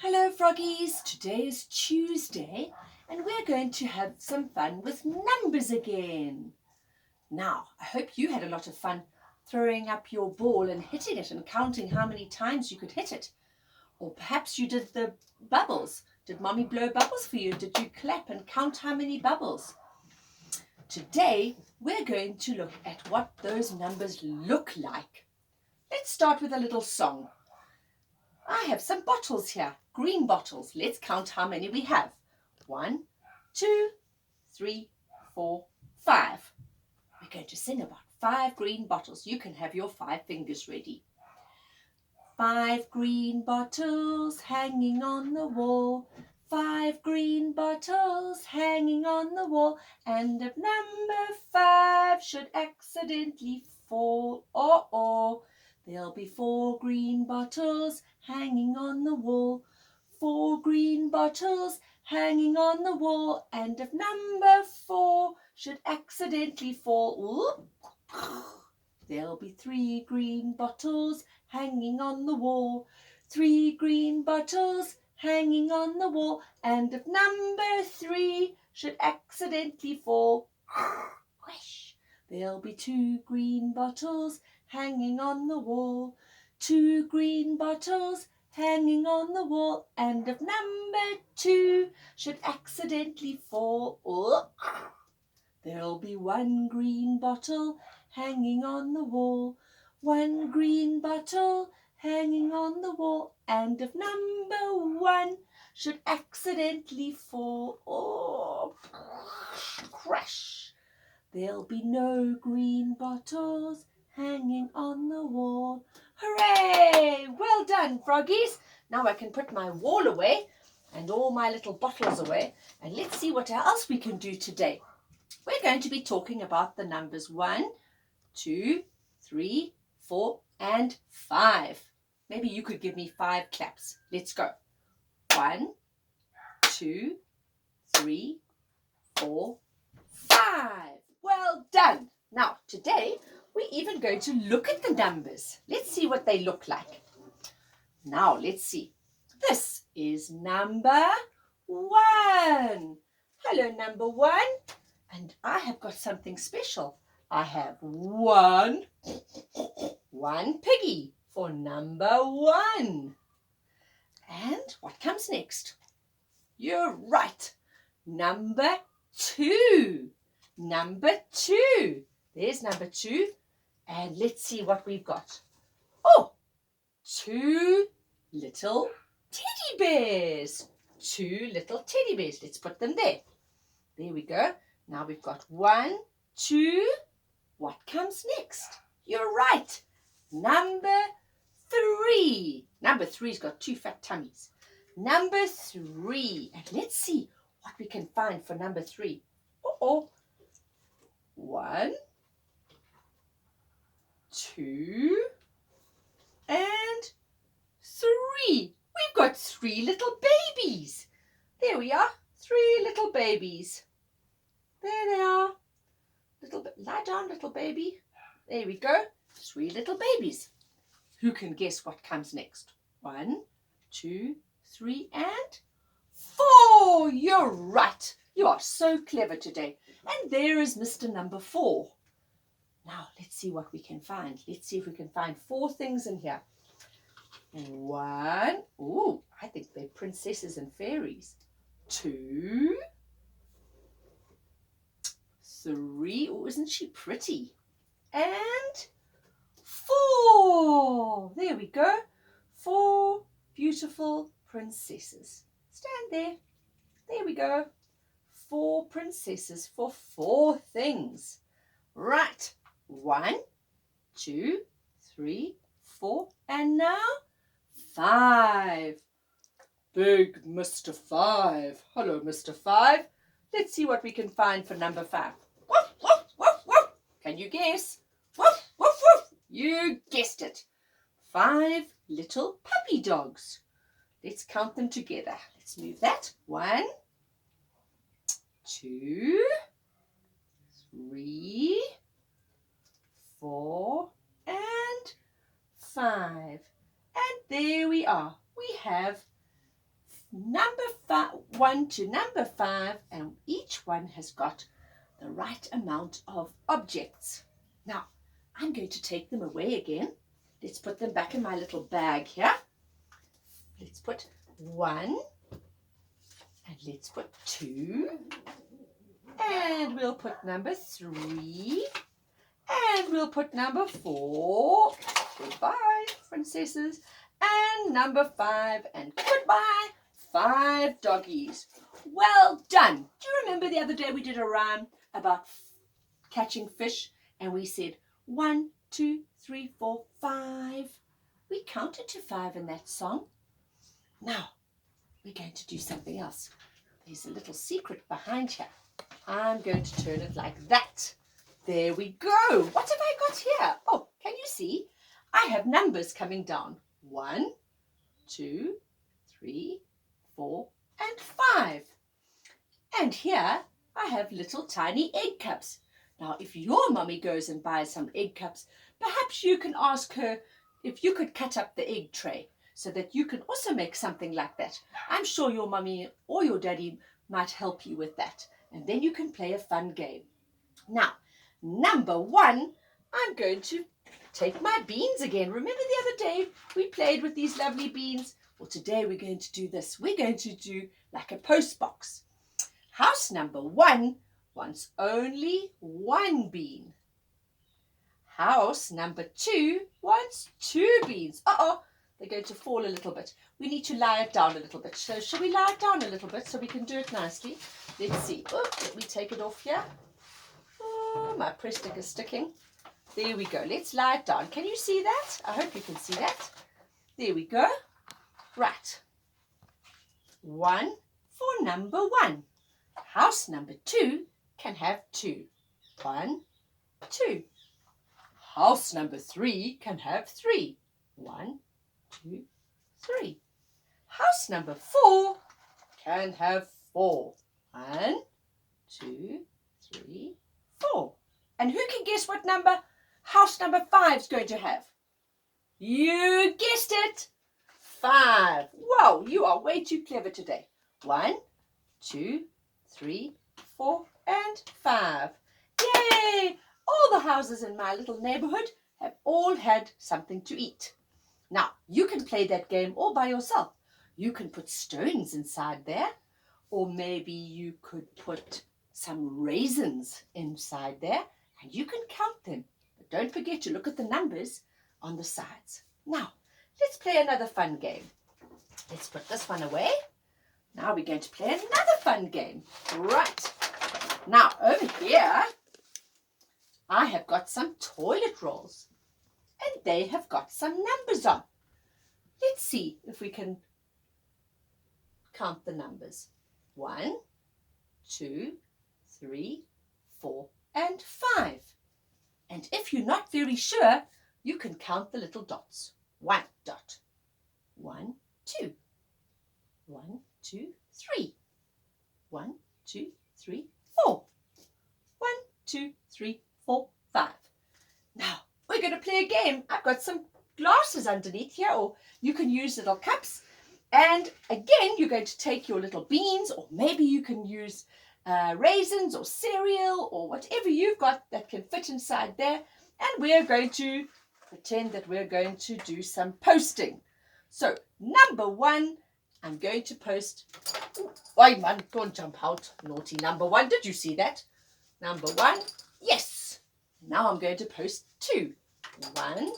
Hello froggies, today is Tuesday and we're going to have some fun with numbers again. Now, I hope you had a lot of fun throwing up your ball and hitting it and counting how many times you could hit it. Or perhaps you did the bubbles. Did mommy blow bubbles for you? Did you clap and count how many bubbles? Today, we're going to look at what those numbers look like. Let's start with a little song. I have some bottles here, green bottles. Let's count how many we have. 1, 2, 3, 4, 5. We're going to sing about 5 green bottles. You can have your 5 fingers ready. 5 green bottles hanging on the wall. 5 green bottles hanging on the wall. And if number 5 should accidentally fall, there'll be 4 green bottles hanging on the wall. 4 green bottles hanging on the wall. And if number 4 should accidentally fall, there'll be 3 green bottles hanging on the wall. 3 green bottles hanging on the wall. And if number 3 should accidentally fall, there'll be 2 green bottles hanging on the wall. 2 green bottles hanging on the wall. And if number 2 should accidentally fall, there'll be 1 green bottle hanging on the wall. 1 green bottle hanging on the wall. And if number 1 should accidentally fall, crash, there'll be no green bottles hanging on the wall. Hooray! Well done, froggies. Now I can put my wall away and all my little bottles away. And let's see what else we can do today. We're going to be talking about the numbers 1, 2, 3, 4, and 5. Maybe you could give me 5 claps. Let's go. 1, 2, 3, 4, 5. Well done. Now, today, we're even going to look at the numbers. Let's see what they look like. Now, let's see. This is number 1. Hello, number 1. And I have got something special. I have one piggy for number 1. And what comes next? You're right. Number 2. Number 2. There's number 2. And let's see what we've got. 2 little teddy bears. 2 little teddy bears. Let's put them there. There we go. Now we've got 1, 2. What comes next? You're right. Number 3. Number 3's got 2 fat tummies. Number 3. And let's see what we can find for number 3. 1, 2, and 3. We've got 3 little babies. There we are. 3 little babies. There they are. Lie down, little baby. There we go. 3 little babies. Who can guess what comes next? 1, 2, 3, and 4. You're right. You are so clever today. And there is Mr. Number 4. Now, let's see what we can find. Let's see if we can find 4 things in here. 1. Ooh, I think they're princesses and fairies. 2. 3. Oh, isn't she pretty? And 4. There we go. 4 beautiful princesses. Stand there. There we go. 4 princesses for 4 things. Right. 1, 2, 3, 4, and now 5. Big Mr. 5. Hello, Mr. 5. Let's see what we can find for number 5. Woof, woof, woof, woof. Can you guess? Woof, woof, woof. You guessed it. 5 little puppy dogs. Let's count them together. Let's move that. 1, 2, 3, 4, and 5. And there we are. We have number 1 to number 5, and each one has got the right amount of objects. Now, I'm going to take them away again. Let's put them back in my little bag here. Let's put 1, and let's put 2, and we'll put number 3, and we'll put number 4. Goodbye, princesses. And number 5, and goodbye, 5 doggies. Well done. Do you remember the other day we did a rhyme about catching fish, and we said 1, 2, 3, 4, 5. We counted to 5 in that song. Now, we're going to do something else. There's a little secret behind here. I'm going to turn it like that. There we go. What have I got here? Oh, can you see? I have numbers coming down. 1, 2, 3, 4, and 5. And here I have little tiny egg cups. Now, if your mummy goes and buys some egg cups, perhaps you can ask her if you could cut up the egg tray so that you can also make something like that. I'm sure your mummy or your daddy might help you with that. And then you can play a fun game. Now, number 1, I'm going to take my beans again. Remember the other day we played with these lovely beans? Well, today we're going to do this. We're going to do like a post box. House number 1 wants only 1 bean. House number 2 wants 2 beans. Uh-oh, they're going to fall a little bit. We need to lie it down a little bit. So shall we lie it down a little bit so we can do it nicely? Let's see. Oh, let me take it off here. Oh, my press stick is sticking. There we go. Let's lie it down. Can you see that? I hope you can see that. There we go. Right. 1 for number 1. House number 2 can have 2. 1, 2. House number 3 can have 3. 1, 2, 3. House number 4 can have 4. 1, 2, 3, 4. And who can guess what number house number 5 is going to have? You guessed it. 5. Wow, you are way too clever today. 1, 2, 3, 4, and 5. Yay! All the houses in my little neighborhood have all had something to eat. Now, you can play that game all by yourself. You can put stones inside there, or maybe you could put some raisins inside there, and you can count them. But don't forget to look at the numbers on the sides. Now, let's play another fun game. Let's put this one away. Now we're going to play another fun game. Right. Now, over here, I have got some toilet rolls, and they have got some numbers on. Let's see if we can count the numbers. 1, 2, 3, 4, and 5. And if you're not very sure, you can count the little dots. 1 dot. 1, 2. 1, 2, 3. 1, 2, 3, 4. 1, 2, 3, 4, 5. Now, we're going to play a game. I've got some glasses underneath here, or you can use little cups. And again, you're going to take your little beans, or maybe you can use raisins or cereal or whatever you've got that can fit inside there. And we're going to pretend that we're going to do some posting. So, number 1, I'm going to post. Oi, man, don't jump out. Naughty number 1. Did you see that? Number 1. Yes. Now I'm going to post 2. 1,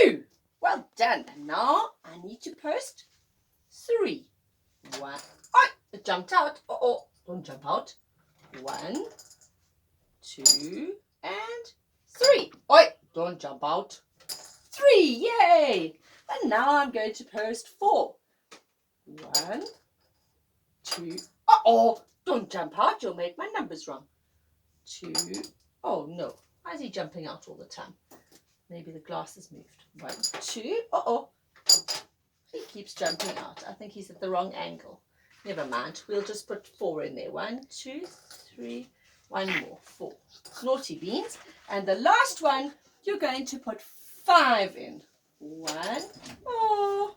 2. Well done. And now I need to post 3. 1. Oh, it jumped out. Oh, don't jump out. 1, 2, and 3. Oi, don't jump out. 3. Yay. And now I'm going to post 4. 1, 2. Oh, don't jump out. You'll make my numbers wrong. 2. Oh, no. Why is he jumping out all the time? Maybe the glass has moved. 1, 2. He keeps jumping out. I think he's at the wrong angle. Never mind. We'll just put 4 in there. 1, 2, 3. 1 more. 4. Naughty beans. And the last one, you're going to put 5 in. 1. Oh.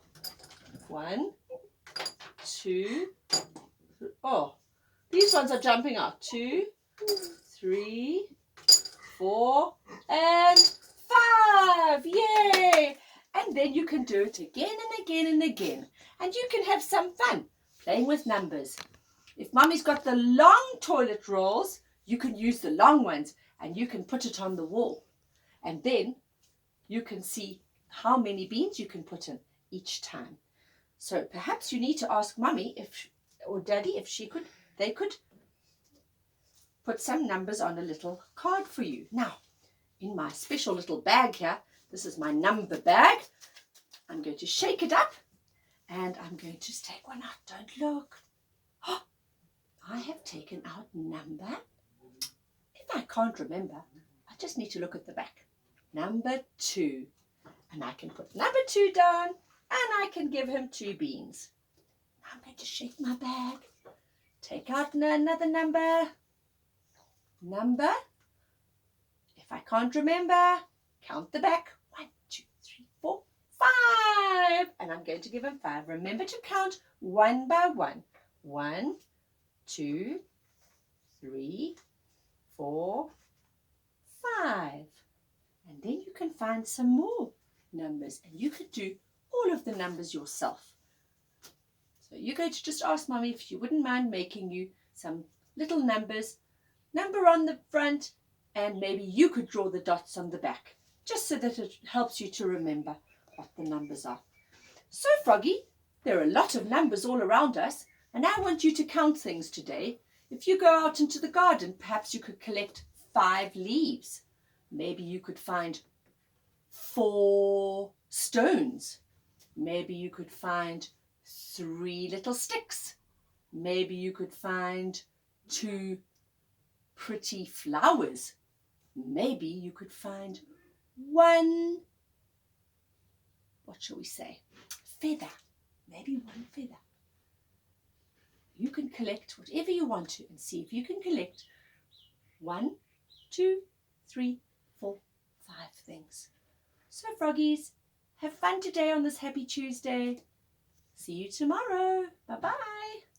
1, 2. Oh, these ones are jumping out. 2, 3, 4, and 5. Yay! And then you can do it again and again and again. And you can have some fun playing with numbers. If Mummy's got the long toilet rolls, you can use the long ones and you can put it on the wall. And then you can see how many beans you can put in each time. So perhaps you need to ask Mummy or Daddy if they could put some numbers on a little card for you. Now, in my special little bag here, this is my number bag. I'm going to shake it up and I'm going to take one out. Don't look. Oh, I have taken out number. If I can't remember, I just need to look at the back. Number 2. And I can put number 2 down and I can give him 2 beans. Now I'm going to shake my bag. Take out another number. Number. If I can't remember, count the back. 1, 2, 3, 4, 5. And I'm going to give him 5. Remember to count one by one. 1, 2, 3, 4, 5. And then you can find some more numbers and you could do all of the numbers yourself. So you're going to just ask Mummy if she wouldn't mind making you some little numbers, number on the front, and maybe you could draw the dots on the back, just so that it helps you to remember what the numbers are. So Froggy, there are a lot of numbers all around us, and I want you to count things today. If you go out into the garden, perhaps you could collect 5 leaves. Maybe you could find 4 stones. Maybe you could find 3 little sticks. Maybe you could find 2 pretty flowers. Maybe you could find 1, what shall we say, feather. Maybe 1 feather. You can collect whatever you want to and see if you can collect 1, 2, 3, 4, 5 things. So Froggies, have fun today on this happy Tuesday. See you tomorrow. Bye-bye.